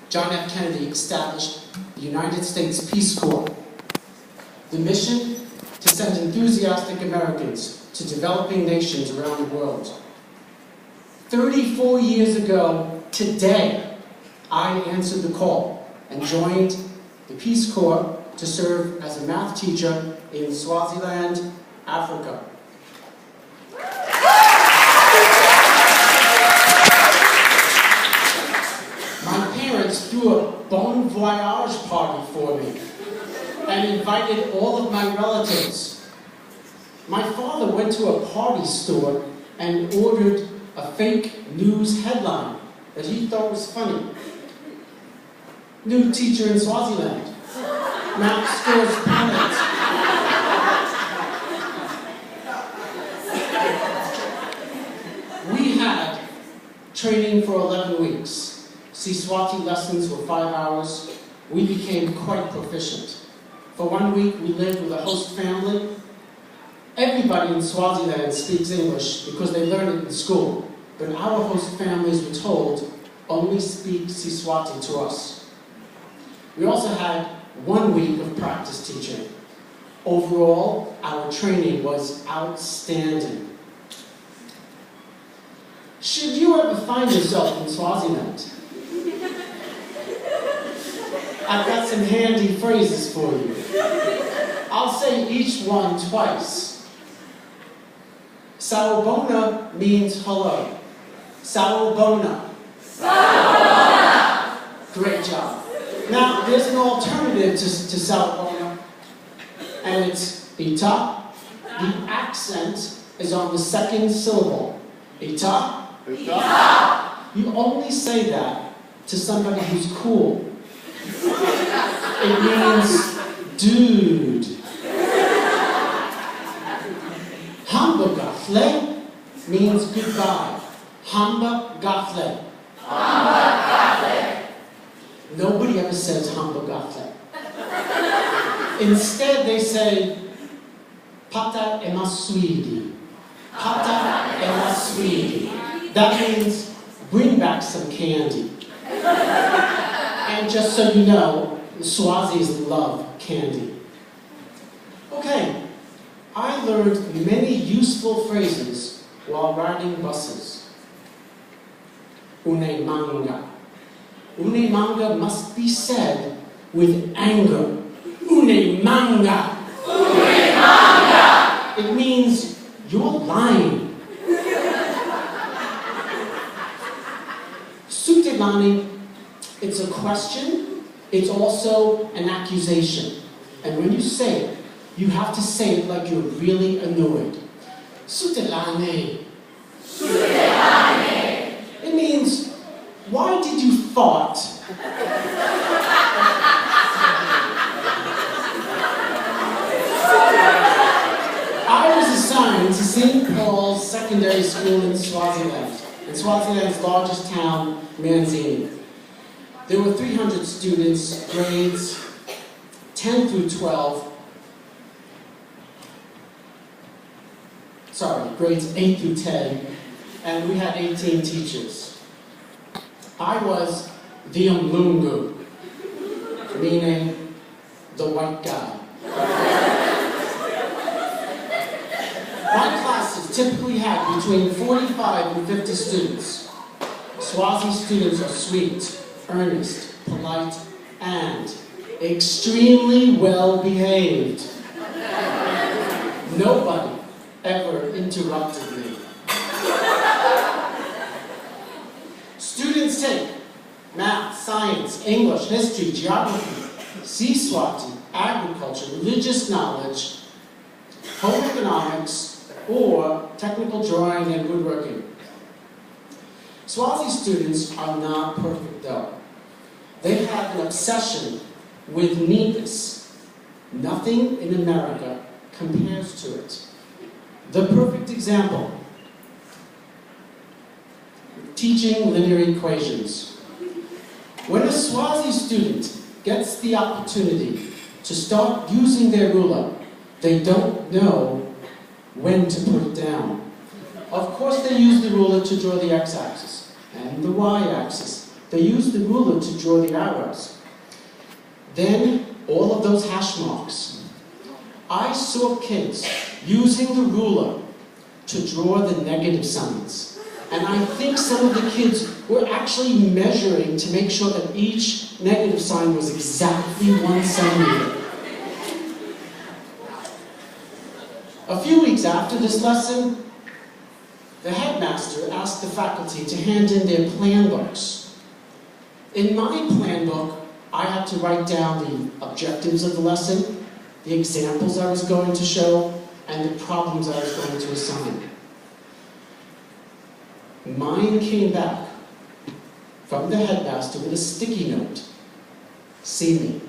John F. Kennedy established the United States Peace Corps. The mission? To send enthusiastic Americans to developing nations around the world. 34 years ago, today, I answered the call and joined the Peace Corps to serve as a math teacher in Swaziland, Africa. My parents threw a bon voyage party for me and invited all of my relatives. My father went to a party store and ordered a fake news headline that he thought was funny. New teacher in Swaziland. Math scores panicked. We had training for 11 weeks. Siswati lessons were 5 hours. We became quite proficient. For 1 week, we lived with a host family. Everybody in Swaziland speaks English because they learn it in school, but our host families were told, only speak Siswati to us. We also had 1 week of practice teaching. Overall, our training was outstanding. Should you ever find yourself in Swaziland, I've got some handy phrases for you. I'll say each one twice. Sawubona means hello. Sawubona. Sawubona. Great job. Now, there's an alternative to Sawubona, and it's Ita. The accent is on the second syllable. Ita. Ita. You only say that to somebody who's cool. It means dude. Hamba gafle means goodbye. Hamba gafle. Hamba gafle. Nobody ever says hamba gafle. Instead, they say pata emaswidi. Pata emaswidi. That means bring back some candy. And just so you know, the Swazis love candy. Okay, I learned many useful phrases while riding buses. Une manga. Une manga must be said with anger. Une manga. Une manga. It means you're lying. Sutelani. It's a question, it's also an accusation. And when you say it, you have to say it like you're really annoyed. Sutelane. Sutelane. It means, why did you fart? I was assigned to St. Paul's Secondary School in Swaziland, Swaziland's largest town, Manzini. There were 300 students, grades 10 through 12. Sorry, grades 8 through 10, and we had 18 teachers. I was the Mlungu, meaning the white guy. My classes typically had between 45 and 50 students. Swazi students are sweet, earnest, polite, and extremely well-behaved. Nobody ever interrupted me. Students take math, science, English, history, geography, Siswati, agriculture, religious knowledge, home economics, or technical drawing and woodworking. Swazi students are not perfect though. They have an obsession with neatness. Nothing in America compares to it. The perfect example, teaching linear equations. When a Swazi student gets the opportunity to start using their ruler, they don't know when to put it down. Of course they use the ruler to draw the x-axis and the y-axis They used the ruler to draw the arrows. Then, all of those hash marks. I saw kids using the ruler to draw the negative signs. And I think some of the kids were actually measuring to make sure that each negative sign was exactly 1 centimeter. A few weeks after this lesson, the headmaster asked the faculty to hand in their plan books. In my plan book, I had to write down the objectives of the lesson, the examples I was going to show, and the problems I was going to assign. Mine came back from the headmaster with a sticky note. See me.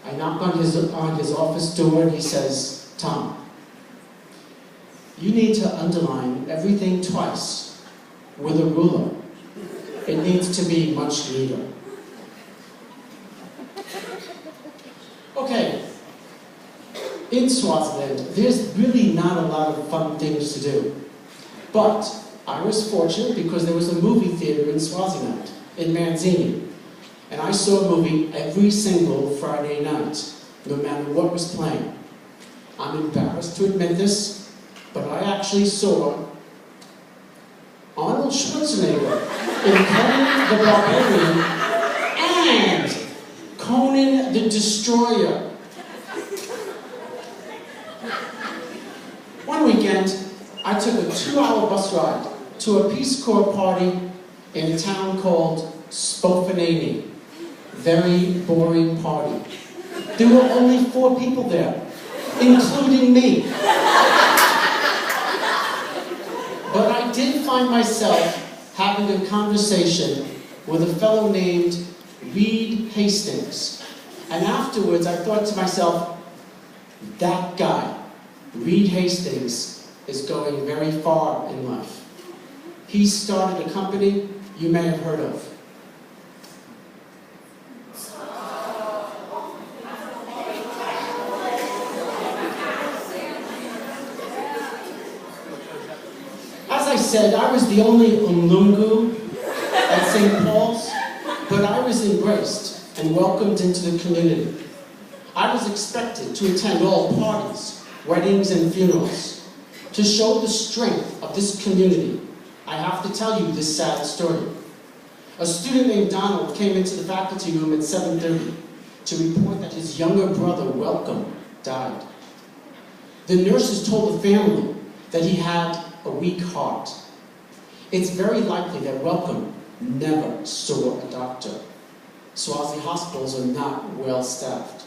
I knock on his office door and he says, Tom, you need to underline everything twice with a ruler. It needs to be much neater. Okay, in Swaziland, there's really not a lot of fun things to do. But I was fortunate because there was a movie theater in Swaziland, in Manzini. And I saw a movie every single Friday night, no matter what was playing. I'm embarrassed to admit this, but I actually saw Arnold Schwarzenegger in Conan the Barbarian and Conan the Destroyer. One weekend, I took a 2-hour bus ride to a Peace Corps party in a town called Spofanani. Very boring party. There were only 4 people there, including me. But I did find myself having a conversation with a fellow named Reed Hastings. And afterwards, I thought to myself, that guy, Reed Hastings, is going very far in life. He started a company you may have heard of. As I said, I was the only Umlungu at St. Paul's, but I was embraced and welcomed into the community. I was expected to attend all parties, weddings, and funerals. To show the strength of this community, I have to tell you this sad story. A student named Donald came into the faculty room at 7:30 to report that his younger brother, Welcome, died. The nurses told the family that he had a weak heart. It's very likely that Welcome never saw a doctor. Swazi hospitals are not well staffed.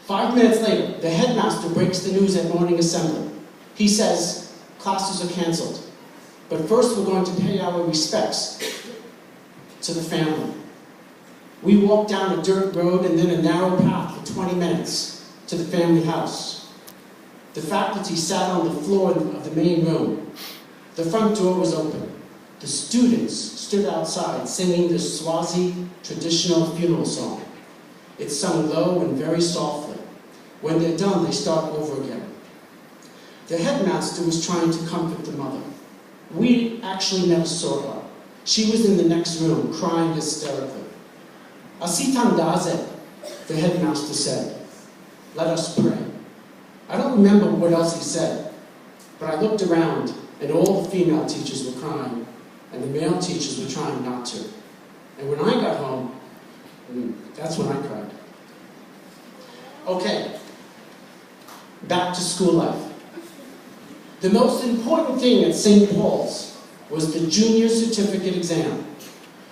5 minutes later, the headmaster breaks the news at morning assembly. He says, classes are canceled, but first we're going to pay our respects to the family. We walked down a dirt road and then a narrow path for 20 minutes to the family house. The faculty sat on the floor of the main room. The front door was open. The students stood outside singing the Swazi traditional funeral song. It's sung low and very softly. When they're done, they start over again. The headmaster was trying to comfort the mother. We actually never saw her. She was in the next room, crying hysterically. Asitandaze, the headmaster said, let us pray. I don't remember what else he said, but I looked around and all the female teachers were crying and the male teachers were trying not to. And when I got home, that's when I cried. Okay, back to school life. The most important thing at St. Paul's was the junior certificate exam.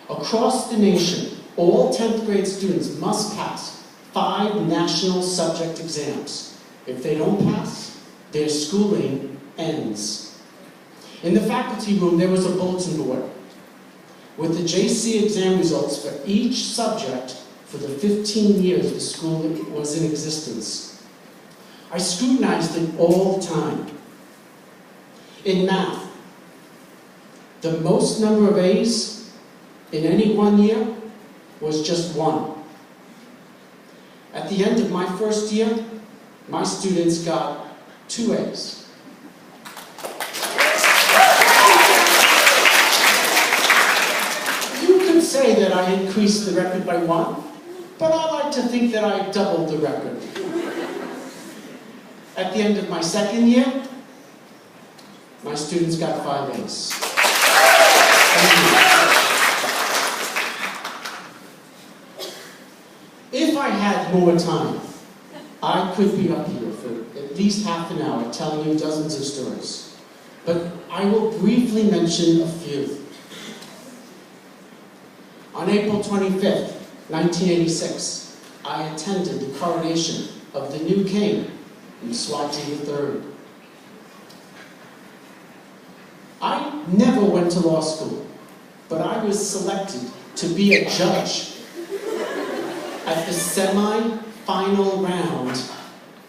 Across the nation, all 10th grade students must pass 5 national subject exams. If they don't pass, their schooling ends. In the faculty room, there was a bulletin board with the JC exam results for each subject for the 15 years the school was in existence. I scrutinized it all the time. In math, the most number of A's in any one year was just 1. At the end of my first year, my students got 2 A's. say that I increased the record by 1, but I like to think that I doubled the record. At the end of my second year, my students got 5 A's. If I had more time, I could be up here for at least half an hour telling you dozens of stories. But I will briefly mention a few. On April 25th, 1986, I attended the coronation of the new king, Swaziland III. I never went to law school, but I was selected to be a judge at the semi-final round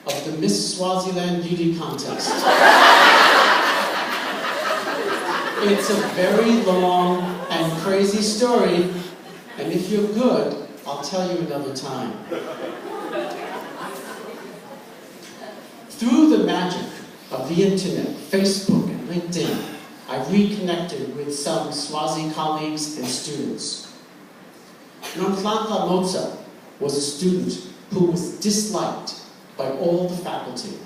of the Miss Swaziland Beauty Contest. It's a very long and crazy story, and if you're good, I'll tell you another time. Through the magic of the internet, Facebook and LinkedIn, I've reconnected with some Swazi colleagues and students. Nonhlanhla Motsa was a student who was disliked by all the faculty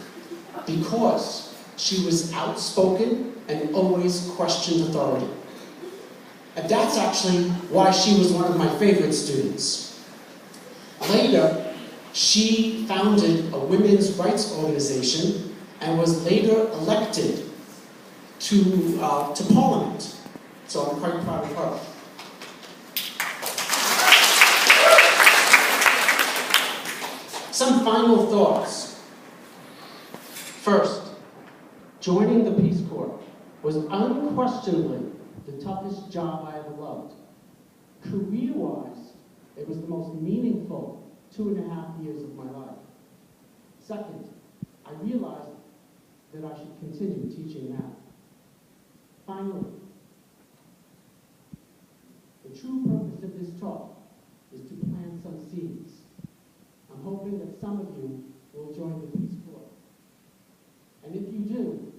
because she was outspoken and always questioned authority. And that's actually why she was one of my favorite students. Later, she founded a women's rights organization and was later elected to Parliament. So I'm quite proud of her. Some final thoughts. First, joining the Peace Corps was unquestionably the toughest job I ever loved. Career-wise, it was the most meaningful 2.5 years of my life. Second, I realized that I should continue teaching math. Finally, the true purpose of this talk is to plant some seeds. I'm hoping that some of you will join the Peace Corps. And if you do,